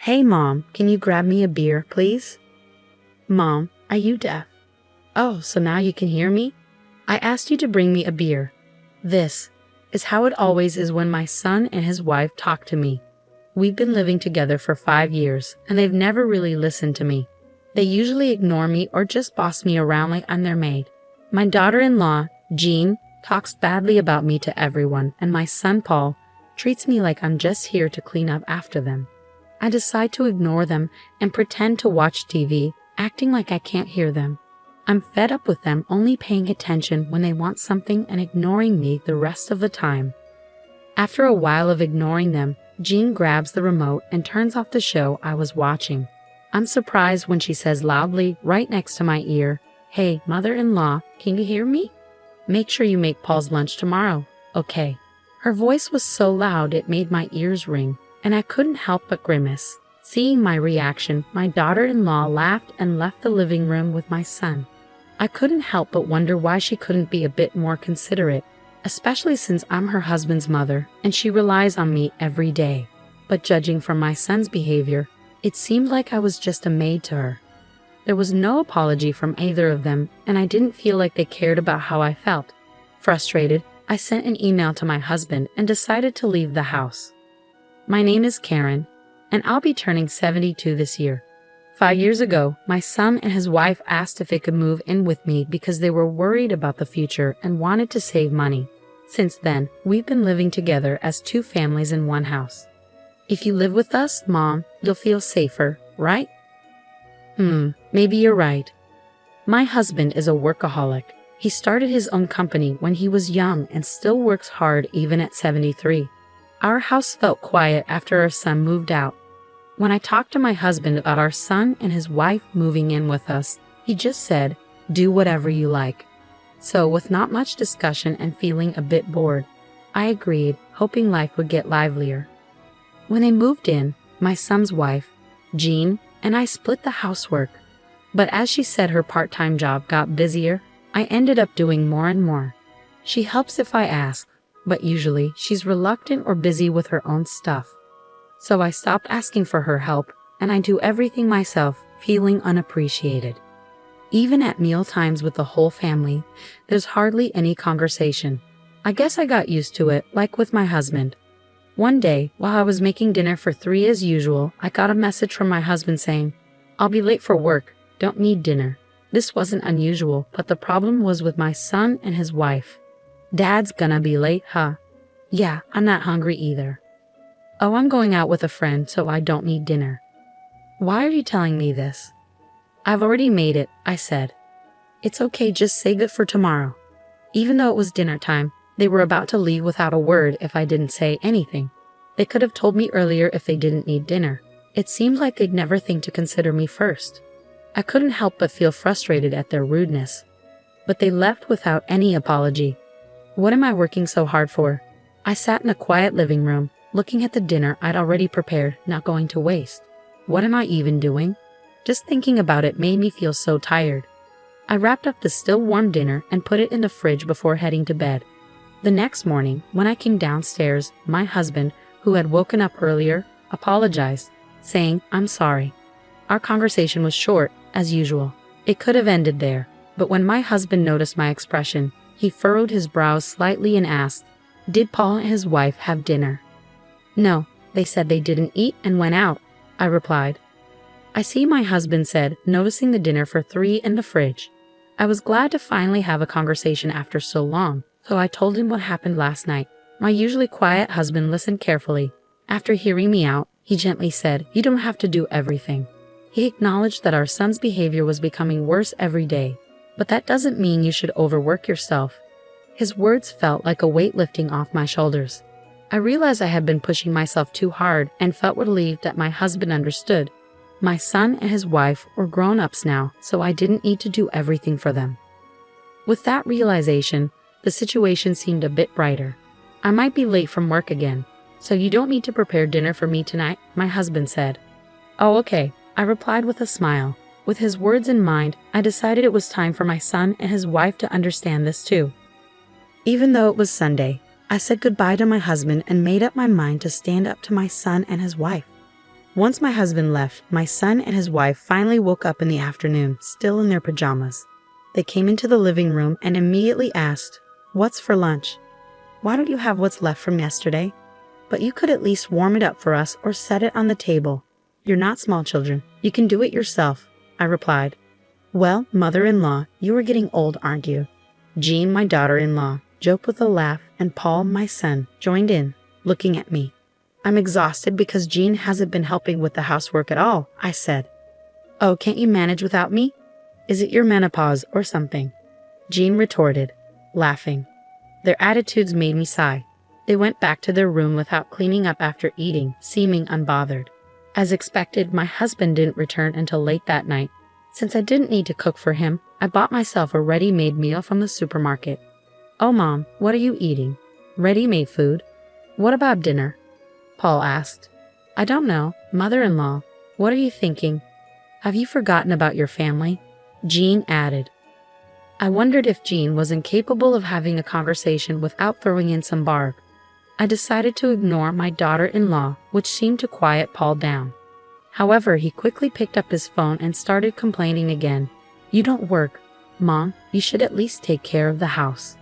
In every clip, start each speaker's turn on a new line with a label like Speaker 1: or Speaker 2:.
Speaker 1: Hey Mom, can you grab me a beer, please? Mom, are you deaf? Oh, so now you can hear me? I asked you to bring me a beer. This is how it always is when my son and his wife talk to me. We've been living together for 5 years, and they've never really listened to me. They usually ignore me or just boss me around like I'm their maid. My daughter-in-law, Jean, talks badly about me to everyone, and my son Paul treats me like I'm just here to clean up after them. I decide to ignore them and pretend to watch TV, acting like I can't hear them. I'm fed up with them only paying attention when they want something and ignoring me the rest of the time. After a while of ignoring them, Jean grabs the remote and turns off the show I was watching. I'm surprised when she says loudly, right next to my ear, "Hey, mother-in-law, can you hear me? Make sure you make Paul's lunch tomorrow, okay?" Her voice was so loud it made my ears ring, and I couldn't help but grimace. Seeing my reaction, my daughter-in-law laughed and left the living room with my son. I couldn't help but wonder why she couldn't be a bit more considerate, especially since I'm her husband's mother and she relies on me every day. But judging from my son's behavior, it seemed like I was just a maid to her. There was no apology from either of them, and I didn't feel like they cared about how I felt. Frustrated, I sent an email to my husband and decided to leave the house. My name is Karen, and I'll be turning 72 this year. 5 years ago, my son and his wife asked if they could move in with me because they were worried about the future and wanted to save money. Since then, we've been living together as 2 families in one house. If you live with us, Mom, you'll feel safer, right? Maybe you're right. My husband is a workaholic. He started his own company when he was young and still works hard even at 73. Our house felt quiet after our son moved out. When I talked to my husband about our son and his wife moving in with us, he just said, "Do whatever you like." So with not much discussion and feeling a bit bored, I agreed, hoping life would get livelier. When they moved in, my son's wife, Jean, and I split the housework. But as she said her part-time job got busier, I ended up doing more and more. She helps if I ask, but usually she's reluctant or busy with her own stuff. So I stopped asking for her help, and I do everything myself, feeling unappreciated. Even at meal times with the whole family, there's hardly any conversation. I guess I got used to it, like with my husband. One day, while I was making dinner for 3 as usual, I got a message from my husband saying, "I'll be late for work, don't need dinner." This wasn't unusual, but the problem was with my son and his wife. "Dad's gonna be late, huh?" "Yeah, I'm not hungry either." "Oh, I'm going out with a friend, so I don't need dinner." "Why are you telling me this?" "I've already made it," I said. "It's okay, just save it for tomorrow." Even though it was dinner time, they were about to leave without a word if I didn't say anything. They could have told me earlier if they didn't need dinner. It seemed like they'd never think to consider me first. I couldn't help but feel frustrated at their rudeness. But they left without any apology. What am I working so hard for? I sat in a quiet living room, looking at the dinner I'd already prepared, not going to waste. What am I even doing? Just thinking about it made me feel so tired. I wrapped up the still warm dinner and put it in the fridge before heading to bed. The next morning, when I came downstairs, my husband, who had woken up earlier, apologized, saying, "I'm sorry." Our conversation was short, as usual. It could have ended there, but when my husband noticed my expression, he furrowed his brows slightly and asked, "Did Paul and his wife have dinner?" "No, they said they didn't eat and went out," I replied. "I see," my husband said, noticing the dinner for 3 in the fridge. I was glad to finally have a conversation after so long, so I told him what happened last night. My usually quiet husband listened carefully. After hearing me out, he gently said, "You don't have to do everything." He acknowledged that our son's behavior was becoming worse every day, but that doesn't mean you should overwork yourself. His words felt like a weight lifting off my shoulders. I realized I had been pushing myself too hard and felt relieved that my husband understood. My son and his wife were grown-ups now, so I didn't need to do everything for them. With that realization, the situation seemed a bit brighter. I might be late from work again, so you don't need to prepare dinner for me tonight, my husband said. "Oh, okay," I replied with a smile. With his words in mind, I decided it was time for my son and his wife to understand this too. Even though it was Sunday, I said goodbye to my husband and made up my mind to stand up to my son and his wife. Once my husband left, my son and his wife finally woke up in the afternoon, still in their pajamas. They came into the living room and immediately asked, "What's for lunch? Why don't you have what's left from yesterday? But you could at least warm it up for us or set it on the table. You're not small children. You can do it yourself," I replied. "Well, mother-in-law, you are getting old, aren't you?" Jean, my daughter-in-law, joked with a laugh, and Paul, my son, joined in, looking at me. "I'm exhausted because Jean hasn't been helping with the housework at all," I said. "Oh, can't you manage without me? Is it your menopause or something?" Jean retorted, laughing. Their attitudes made me sigh. They went back to their room without cleaning up after eating, seeming unbothered. As expected, my husband didn't return until late that night. Since I didn't need to cook for him, I bought myself a ready-made meal from the supermarket. "Oh, Mom, what are you eating? Ready-made food? What about dinner?" Paul asked. "I don't know, mother-in-law. What are you thinking? Have you forgotten about your family?" Jean added. I wondered if Jean was incapable of having a conversation without throwing in some barb. I decided to ignore my daughter-in-law, which seemed to quiet Paul down. However, he quickly picked up his phone and started complaining again. "You don't work. Mom, you should at least take care of the house."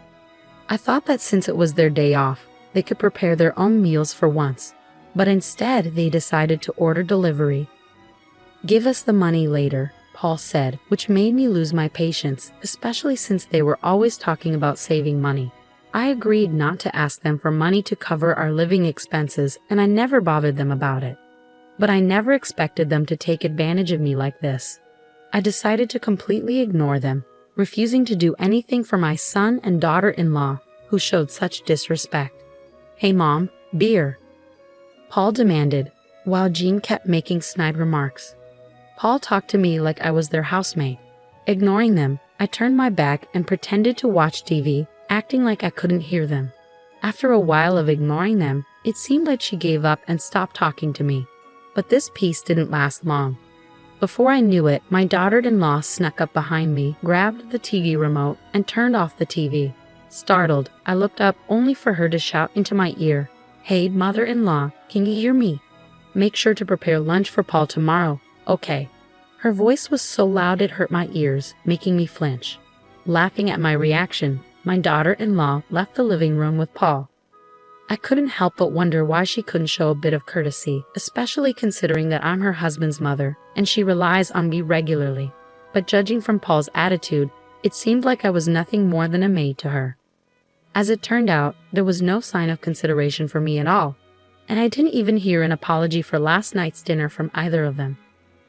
Speaker 1: I thought that since it was their day off, they could prepare their own meals for once, but instead they decided to order delivery. "Give us the money later," Paul said, which made me lose my patience, especially since they were always talking about saving money. I agreed not to ask them for money to cover our living expenses, and I never bothered them about it. But I never expected them to take advantage of me like this. I decided to completely ignore them, refusing to do anything for my son and daughter-in-law, who showed such disrespect. "Hey Mom, beer," Paul demanded, while Jean kept making snide remarks. Paul talked to me like I was their housemate. Ignoring them, I turned my back and pretended to watch TV, acting like I couldn't hear them. After a while of ignoring them, it seemed like she gave up and stopped talking to me. But this peace didn't last long. Before I knew it, my daughter-in-law snuck up behind me, grabbed the TV remote, and turned off the TV. Startled, I looked up only for her to shout into my ear, "Hey, mother-in-law, can you hear me? Make sure to prepare lunch for Paul tomorrow, okay?" Her voice was so loud it hurt my ears, making me flinch. Laughing at my reaction, my daughter-in-law left the living room with Paul. I couldn't help but wonder why she couldn't show a bit of courtesy, especially considering that I'm her husband's mother, and she relies on me regularly. But judging from Paul's attitude, it seemed like I was nothing more than a maid to her. As it turned out, there was no sign of consideration for me at all, and I didn't even hear an apology for last night's dinner from either of them.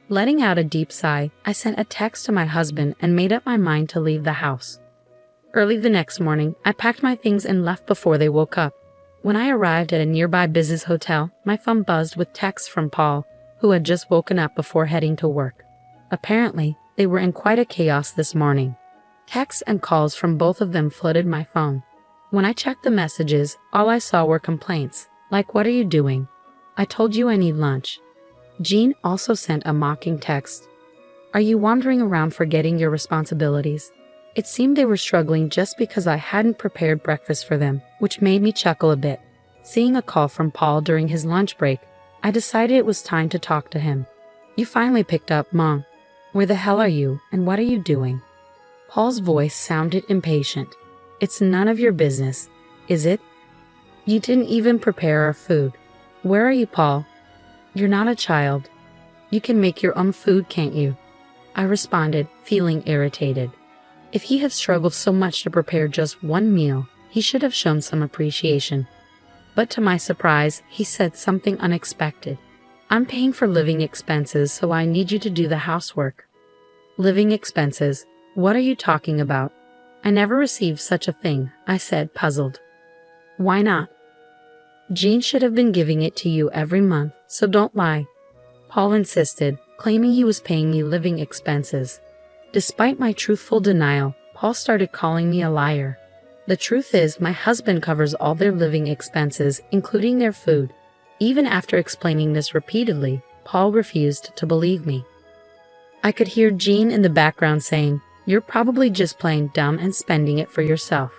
Speaker 1: Letting out a deep sigh, I sent a text to my husband and made up my mind to leave the house. Early the next morning, I packed my things and left before they woke up. When I arrived at a nearby business hotel, my phone buzzed with texts from Paul, who had just woken up before heading to work. Apparently, they were in quite a chaos this morning. Texts and calls from both of them flooded my phone. When I checked the messages, all I saw were complaints, like, "What are you doing? I told you I need lunch." Jean also sent a mocking text. "Are you wandering around forgetting your responsibilities?" It seemed they were struggling just because I hadn't prepared breakfast for them, which made me chuckle a bit. Seeing a call from Paul during his lunch break, I decided it was time to talk to him. "You finally picked up, Mom. Where the hell are you, and what are you doing?" Paul's voice sounded impatient. "It's none of your business, is it? You didn't even prepare our food. Where are you, Paul? You're not a child. You can make your own food, can't you?" I responded, feeling irritated. If he had struggled so much to prepare just one meal, he should have shown some appreciation. But to my surprise, he said something unexpected. "I'm paying for living expenses, so I need you to do the housework." "Living expenses? What are you talking about? I never received such a thing," I said, puzzled. "Why not? Jean should have been giving it to you every month, so don't lie." Paul insisted, claiming he was paying me living expenses. Despite my truthful denial, Paul started calling me a liar. The truth is, my husband covers all their living expenses, including their food. Even after explaining this repeatedly, Paul refused to believe me. I could hear Jean in the background saying, "You're probably just playing dumb and spending it for yourself."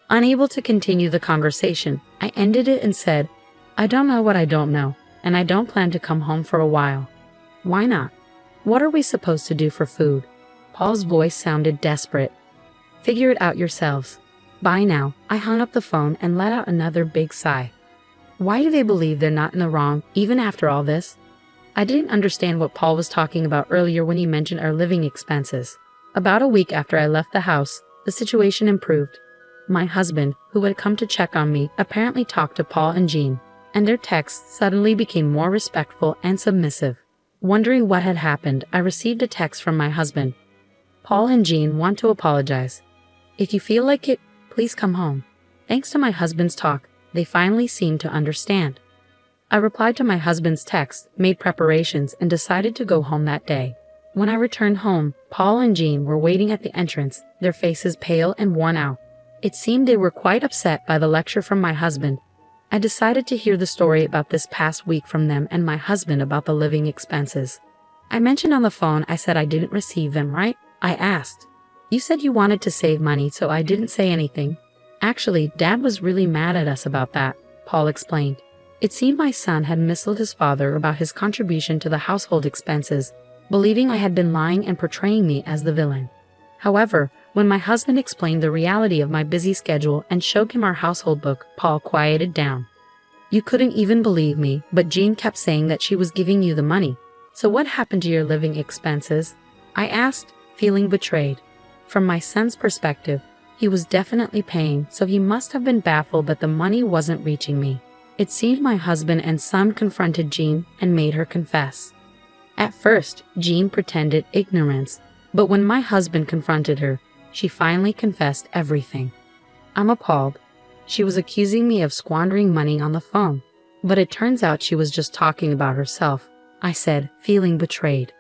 Speaker 1: Unable to continue the conversation, I ended it and said, "I don't know what I don't know. and I don't plan to come home for a while. Why not? What are we supposed to do for food? Paul's voice sounded desperate. Figure it out yourselves. Bye now. I hung up the phone and let out another big sigh. Why do they believe they're not in the wrong, even after all this? I didn't understand what Paul was talking about earlier when he mentioned our living expenses. About a week after I left the house, the situation improved. My husband, who had come to check on me, apparently talked to Paul and Jean, and their texts suddenly became more respectful and submissive. Wondering what had happened, I received a text from my husband. Paul and Jean want to apologize. If you feel like it, please come home. Thanks to my husband's talk, they finally seemed to understand. I replied to my husband's text, made preparations, and decided to go home that day. When I returned home, Paul and Jean were waiting at the entrance, their faces pale and worn out. It seemed they were quite upset by the lecture from my husband. I decided to hear the story about this past week from them and my husband about the living expenses. I mentioned on the phone I said I didn't receive them, right? I asked. You said you wanted to save money, so I didn't say anything. Actually, Dad was really mad at us about that, Paul explained. It seemed my son had misled his father about his contribution to the household expenses, believing I had been lying and portraying me as the villain. However, when my husband explained the reality of my busy schedule and showed him our household book, Paul quieted down. You couldn't even believe me, but Jean kept saying that she was giving you the money. So what happened to your living expenses? I asked, feeling betrayed. From my son's perspective, he was definitely paying, so he must have been baffled that the money wasn't reaching me. It seemed my husband and son confronted Jean and made her confess. At first, Jean pretended ignorance, but when my husband confronted her, she finally confessed everything. I'm appalled. She was accusing me of squandering money on the phone, but it turns out she was just talking about herself, I said, feeling betrayed.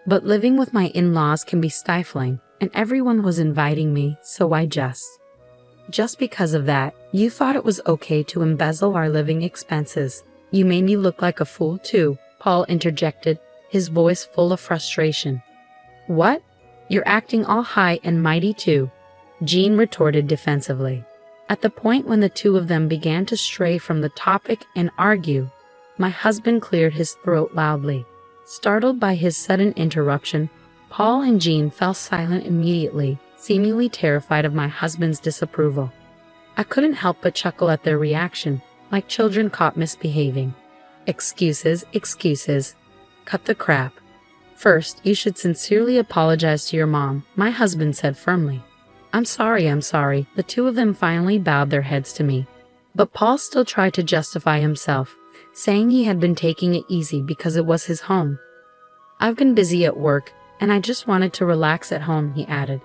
Speaker 1: But living with my in-laws can be stifling, and everyone was inviting me, so I just because of that, you thought it was okay to embezzle our living expenses. You made me look like a fool too, Paul interjected, his voice full of frustration. What? You're acting all high and mighty too, Jean retorted defensively. At the point when the two of them began to stray from the topic and argue, my husband cleared his throat loudly. Startled by his sudden interruption, Paul and Jean fell silent immediately, seemingly terrified of my husband's disapproval. I couldn't help but chuckle at their reaction, like children caught misbehaving. Excuses, excuses. Cut the crap. First, you should sincerely apologize to your mom, my husband said firmly. I'm sorry. The two of them finally bowed their heads to me. But Paul still tried to justify himself, saying he had been taking it easy because it was his home. I've been busy at work, and I just wanted to relax at home, he added.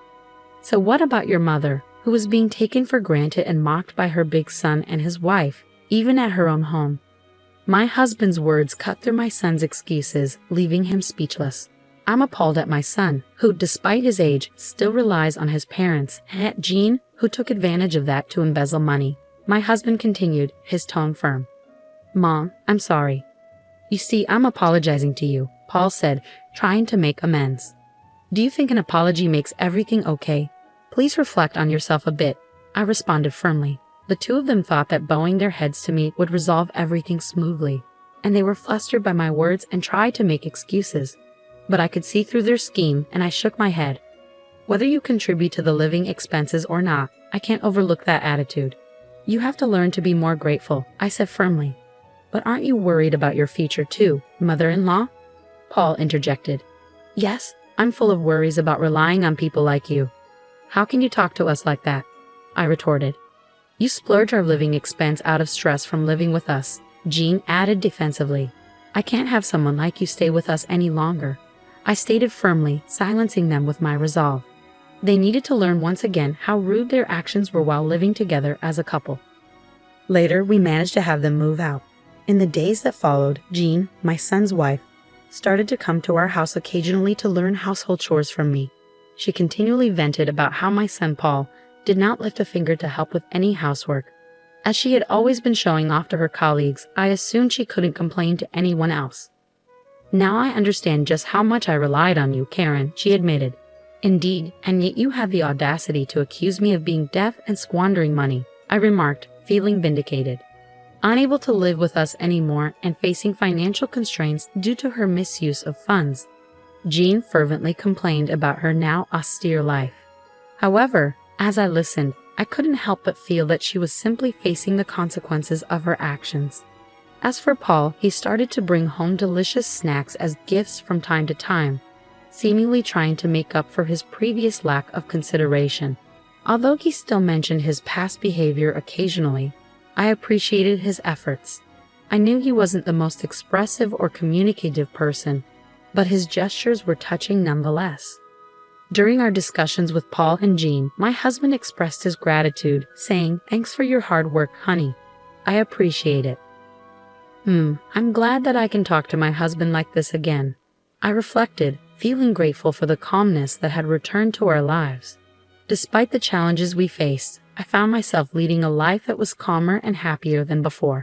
Speaker 1: So what about your mother, who was being taken for granted and mocked by her big son and his wife, even at her own home? My husband's words cut through my son's excuses, leaving him speechless. I'm appalled at my son, who, despite his age, still relies on his parents, and at Jean, who took advantage of that to embezzle money. My husband continued, his tone firm. Mom, I'm sorry. You see, I'm apologizing to you, Paul said, trying to make amends. Do you think an apology makes everything okay? Please reflect on yourself a bit, I responded firmly. The two of them thought that bowing their heads to me would resolve everything smoothly, and they were flustered by my words and tried to make excuses. But I could see through their scheme, and I shook my head. Whether you contribute to the living expenses or not, I can't overlook that attitude. You have to learn to be more grateful, I said firmly. But aren't you worried about your future too, mother-in-law? Paul interjected. Yes, I'm full of worries about relying on people like you. How can you talk to us like that? I retorted. You splurge our living expense out of stress from living with us, Jean added defensively. I can't have someone like you stay with us any longer, I stated firmly, silencing them with my resolve. They needed to learn once again how rude their actions were while living together as a couple. Later, we managed to have them move out. In the days that followed, Jean, my son's wife, started to come to our house occasionally to learn household chores from me. She continually vented about how my son Paul did not lift a finger to help with any housework. As she had always been showing off to her colleagues, I assumed she couldn't complain to anyone else. Now I understand just how much I relied on you, Karen, she admitted. Indeed, and yet you had the audacity to accuse me of being deaf and squandering money, I remarked, feeling vindicated. unable to live with us anymore and facing financial constraints due to her misuse of funds. Jean fervently complained about her now austere life. However, as I listened, I couldn't help but feel that she was simply facing the consequences of her actions. As for Paul, he started to bring home delicious snacks as gifts from time to time, seemingly trying to make up for his previous lack of consideration. Although he still mentioned his past behavior occasionally, I appreciated his efforts. I knew he wasn't the most expressive or communicative person, but his gestures were touching nonetheless. During our discussions with Paul and Jean, my husband expressed his gratitude, saying, "Thanks for your hard work, honey. I appreciate it." I'm glad that I can talk to my husband like this again. I reflected, feeling grateful for the calmness that had returned to our lives. Despite the challenges we faced, I found myself leading a life that was calmer and happier than before.